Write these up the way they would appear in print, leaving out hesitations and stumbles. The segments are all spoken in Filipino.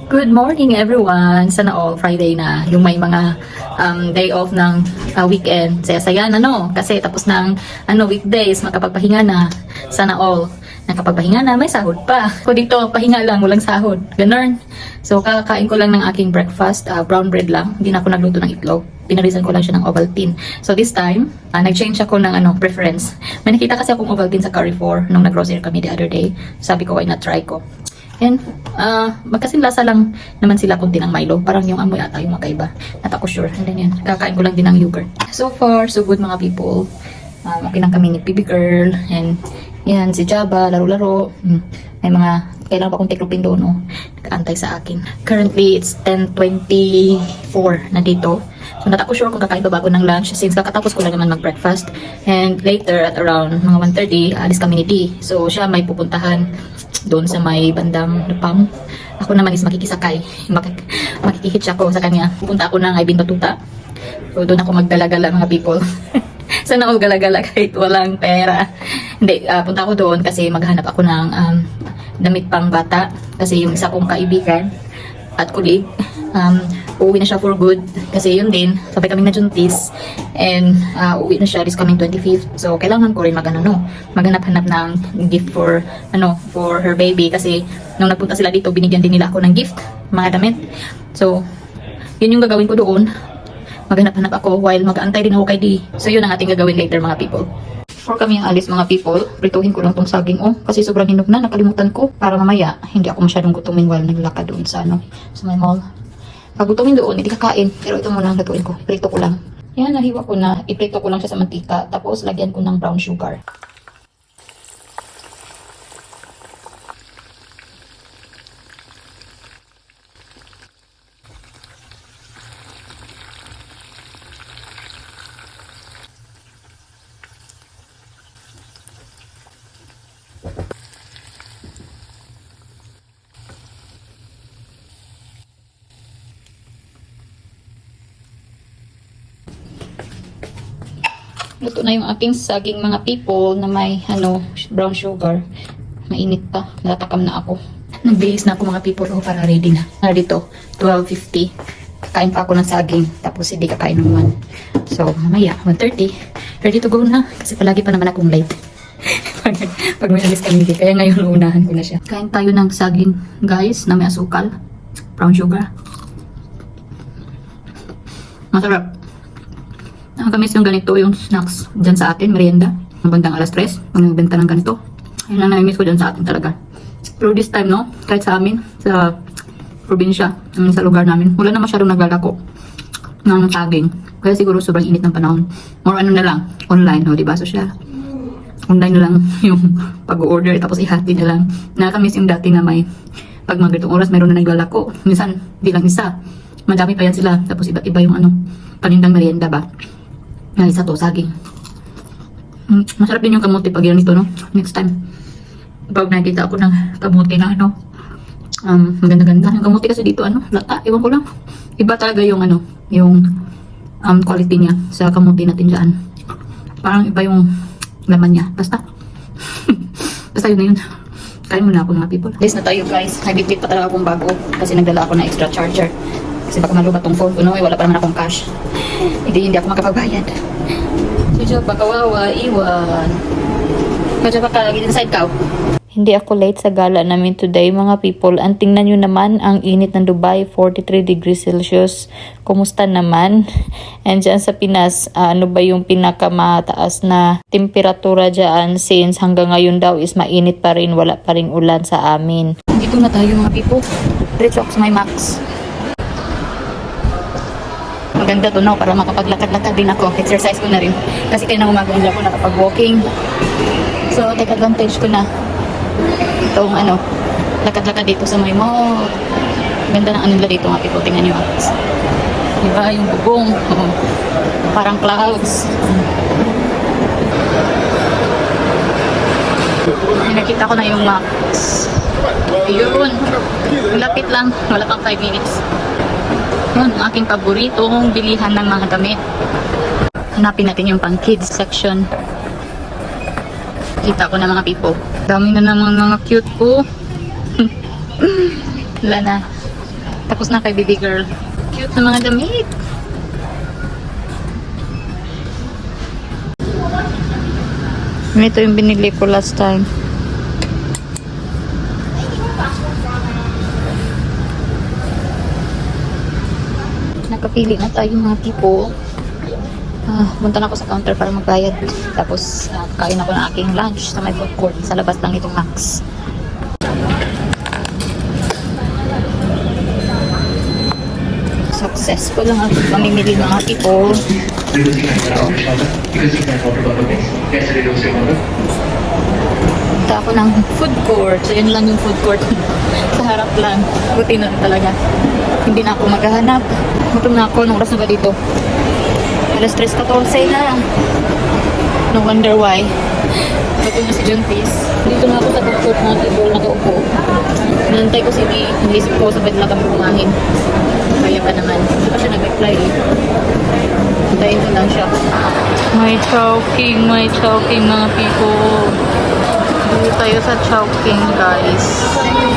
Good morning everyone! Sana all Friday na yung may mga day off ng weekend. Saya-saya na no? Kasi tapos ng weekdays, makapagpahinga na. Sana all nakapagpahinga na, may sahod pa. Ko dito, pahinga lang, walang sahod. Ganun. So kakain ko lang ng aking breakfast, brown bread lang. Hindi na ako nagluto ng itlog. Pinarisan ko lang siya ng Ovaltine. So this time, nag-change ako ng preference. May nakita kasi akong Ovaltine sa Carrefour nung nag-grocery kami the other day. Sabi ko, why not try ko? And, magkasing lasa lang naman sila kunti ng Milo. Parang yung amoy ata yung magkaiba. Not ako sure. And then yan, kakain ko lang din ng yogurt. So far, so good mga people. Okay lang kami ni PB Girl. And yan, si Jaba, laro-laro. May mga, kailangan pa akong tiklupin doon, oh. Nakaantay sa akin. Currently, it's 10:24 na dito. So, not ako sure kung kakain ba bago ng lunch since kakatapos ko lang naman mag-breakfast. And later, at around mga 1:30, alis kami ni D. So, siya may pupuntahan doon sa may bandang Lupang. Ako naman is makikisakay. Makikihitch ako sa kanya. Pupunta ako ng Aybin Batuta. So, doon ako magdala-gala mga people. Sana all gala-gala kahit walang pera. Hindi, punta ako doon kasi maghanap ako ng damit pang bata. Kasi yung isa kong kaibigan at colleague, uuwi na siya for good. Kasi yun din, sabay kami na juntis. And uuwi na siya this coming 25th. So, kailangan ko rin maghanap-hanap ng gift for her baby. Kasi nung nagpunta sila dito, binigyan din nila ako ng gift, mga damit. So, yun yung gagawin ko doon. Maghanap-hanap ako while mag-aantay din ako kay D. So, yun ang ating gagawin later mga people. Before kami ang alis mga people, prituhin ko lang tong saging kasi sobrang hinog na, nakalimutan ko para mamaya hindi ako masyadong gutumin while naglalakad doon sa may mall. Pag gutumin doon, hindi kakain, pero ito muna ang lutuin ko, prito ko lang. Yan, nahiwa ko na, iprito ko lang siya sa mantika, tapos lagyan ko ng brown sugar. Luto na yung aking saging mga people na may brown sugar. Mainit pa. Natatakam na ako. Nagbihis na ako mga people para ready na. Dito, 12:50. Kakain pa ako ng saging. Tapos hindi kakain ng 1. So, mamaya, 1:30. Ready to go na. Kasi palagi pa naman akong late. pag may alis kami. Kaya ngayon uunahan ko na siya. Kain tayo ng saging guys na may asukal. Brown sugar. Masarap. Nakakamiss yung ganito, yung snacks dyan sa atin, merienda. Ang bandang alas 3, pag nagbenta ng ganito. Ayun lang namimiss ko dyan sa atin talaga. Pero this time, kahit sa amin, sa probinsya, sa lugar namin, wala na masyadong naglalako ng saging. Kaya siguro sobrang init ng panahon. Or na lang, online, diba? So siya, online na lang yung pag-order, tapos ihati na lang. Nakakamiss yung dati na may, pag mga ganitong oras, mayroon na naglalako. Minsan, di lang isa. Madami pa yan sila. Tapos iba't iba yung panindang merienda ba? Isa to, saging. Masarap din yung kamuti pag yan ito, next time. Pag nakita ako ng kamuti na maganda-ganda. Yung kamuti kasi dito, lata, iwan ko lang. Iba talaga yung yung quality niya sa kamuti natin dyan. Parang iba yung laman niya. Basta. Basta yun na yun. Kain muna ako mga people. This na tayo guys. Nagbitbit pa talaga akong bago. Kasi nagdala ako ng extra charger. Kasi baka malubat tong phone ko, wala pa naman akong cash. Hindi ako makapagbayad. So, baka kawawa, iwan. Kadya baka lagi din side cow. Hindi ako late sa gala namin today mga people. Ang tingnan nyo naman, ang init ng Dubai, 43 degrees Celsius. Kumusta naman? And dyan sa Pinas, ano ba yung pinakamataas na temperatura dyan since hanggang ngayon daw is mainit pa rin, wala pa rin ulan sa amin. Dito na tayo mga people. Diretso ako sa may Max. Maganda to para makapaglakad-lakad din ako. Exercise ko na rin. Kasi kaya na umaga ako nakapag-walking. So, take advantage ko na. Itong lakad-lakad dito sa may mall. Ganda ng nila dito mga people. Tingnan nyo. Diba yung bubong. Parang clouds. Nakita ko na yung Max. Ayun. Lapit lang. Wala pang 5 minutes. Yun, ang aking paboritong bilihan ng mga damit. Hanapin natin yung pang kids section. Kita ko na mga people. Dami na naman mga cute ko. Wala na. Tapos na kay baby girl. Cute na mga damit. Ito yung binili ko last time. Nakapili na tayo mga tipo. Punta na ako sa counter para magbayad. Tapos kain ako ng aking lunch sa may food court. Sa labas lang itong Max. Successful lang ako pamimili ng mga tipo. Punta ako ng food court. So yun lang yung food court. Sa harap lang. Buti na talaga. Hindi na ako maghahanap. Gutom na ako. Nung oras na ba dito? Alas 3:14 na. No wonder why. Gutom na si Juntis. Dito na ako sa food court na table nakaupo. Nantay ko si May. Naisip ko sa bedla kami kumain. Kaya pa naman. Hindi pa siya nag-reply eh. Hintayin ko lang siya. May Chowking mga people. Dito tayo sa Chowking, guys.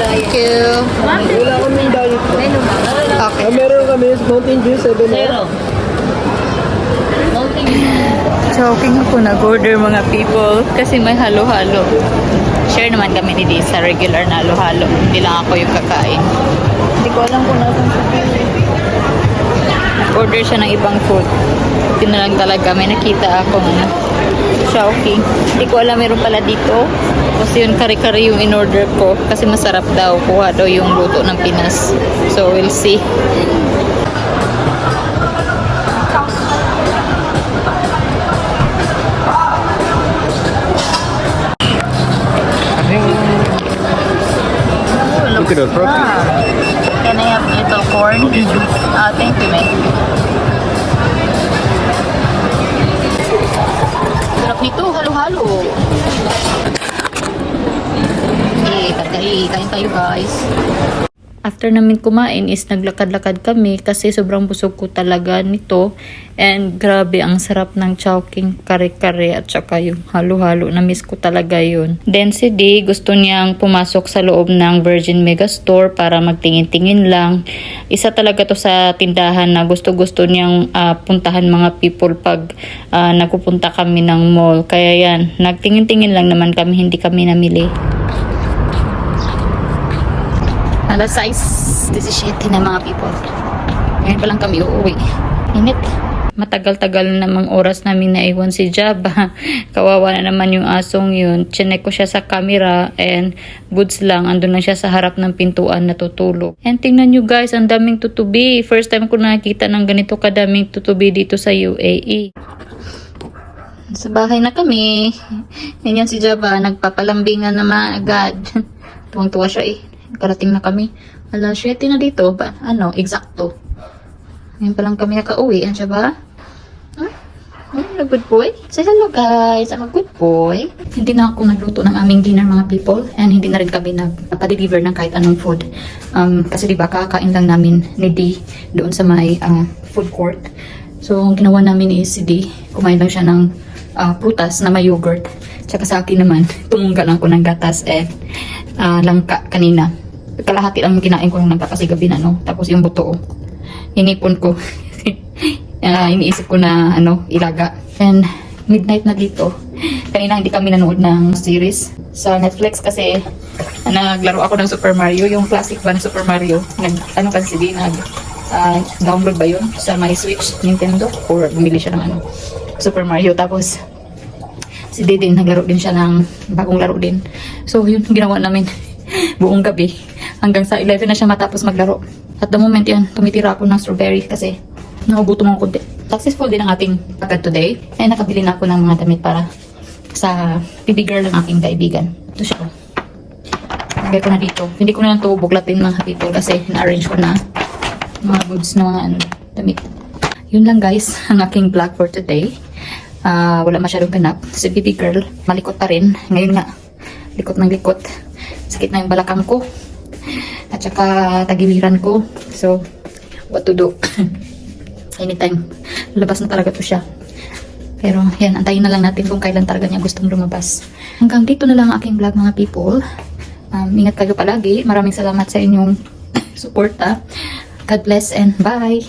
Thank you. Wala kaming diet. Okay. Meron kami Mountain Dew 7 Chowking ako nag-order mga people kasi may halo-halo. Share naman kami ni Dee sa regular na halo-halo. Hindi lang ako yung kakain. Hindi ko alam kung nasan siya. Order siya ng ibang food. Yun na lang talaga. May nakita ako Chowking. Hindi ko alam meron pala dito. Kasi yun kare-kare yung in-order ko. Kasi masarap daw. Kuha daw yung luto ng Pinas. So we'll see. Look at it, bro. Can I have little corn? Thank you, man. Sarap nito. Halo-halo. Kain tayo guys. After namin kumain is naglakad-lakad kami kasi sobrang busog ko talaga nito. And grabe, ang sarap ng Chowking kare-kare at saka yung halo-halo. Na-miss ko talaga yun. Then si Dee, gusto niyang pumasok sa loob ng Virgin Megastore para magtingin-tingin lang. Isa talaga to sa tindahan na gusto-gusto niyang puntahan mga people pag nagpupunta kami ng mall. Kaya yan, nagtingin-tingin lang naman kami, hindi kami namili. Alas 6:17 na mga people. Ngayon pa lang kami uuwi. Init. Matagal-tagal namang oras namin naiwan si Jaba. Kawawa na naman yung asong yun. Chinek ko siya sa camera and goods lang. Andun lang siya sa harap ng pintuan natutulog. And tingnan nyo guys, ang daming tutubi. First time ko nakita ng ganito kadaming tutubi dito sa UAE. Sa bahay na kami. Yan si Java. Nagpapalambingan naman agad. Tuwang-tuwa siya eh. Karating na kami. Alas 7 na dito. Eksakto. Ngayon pa lang kami nakauwi. Ano siya ba? Good boy. Say hello guys. I'm a good boy. Hindi na ako nagluto ng aming dinner mga people. And hindi na rin kami nagpa-deliver ng kahit anong food. Kasi diba kakain lang namin ni Dee doon sa may food court. So ang ginawa namin is si Dee, kumain lang siya ng prutas na may yogurt. Tsaka sa akin naman, tumungga lang ko ng gatas and langka kanina. Kalahati lang kinain ko ng langka kasi gabi na, no? Tapos yung buto, inipon ko. Iniisip ko na, ilaga. And midnight na dito. Kanina hindi kami nanood ng series sa Netflix kasi naglaro ako ng Super Mario. Yung classic one, Super Mario. Kasi di download ba yun sa my Switch, Nintendo? Or bumili siya ng Super Mario. Tapos si Dede naglaro din siya ng bagong laro din. So yun ginawa namin buong gabi hanggang sa 11 na siya matapos maglaro. At the moment yan, tumitira ako ng strawberry kasi nagugutom ako konti. Successful din ang ating pagod today. And nakabili na ako ng mga damit para sa baby girl ng aking kaibigan. Ito siya. Lagay ko na dito. Hindi ko na lang ito buklatin mga people kasi na-arrange ko na mga goods na mga damit. Yun lang guys ang aking vlog for today. Wala masyadong ganap. Si baby girl, malikot pa rin. Ngayon nga, likot ng likot. Sakit na yung balakang ko. At saka tagiliran ko. So, what to do? Anytime, labas na talaga to siya. Pero yan, antayin na lang natin kung kailan talaga niya gustong lumabas. Hanggang dito na lang ang aking vlog mga people. Ingat kayo palagi. Maraming salamat sa inyong suporta. God bless and bye!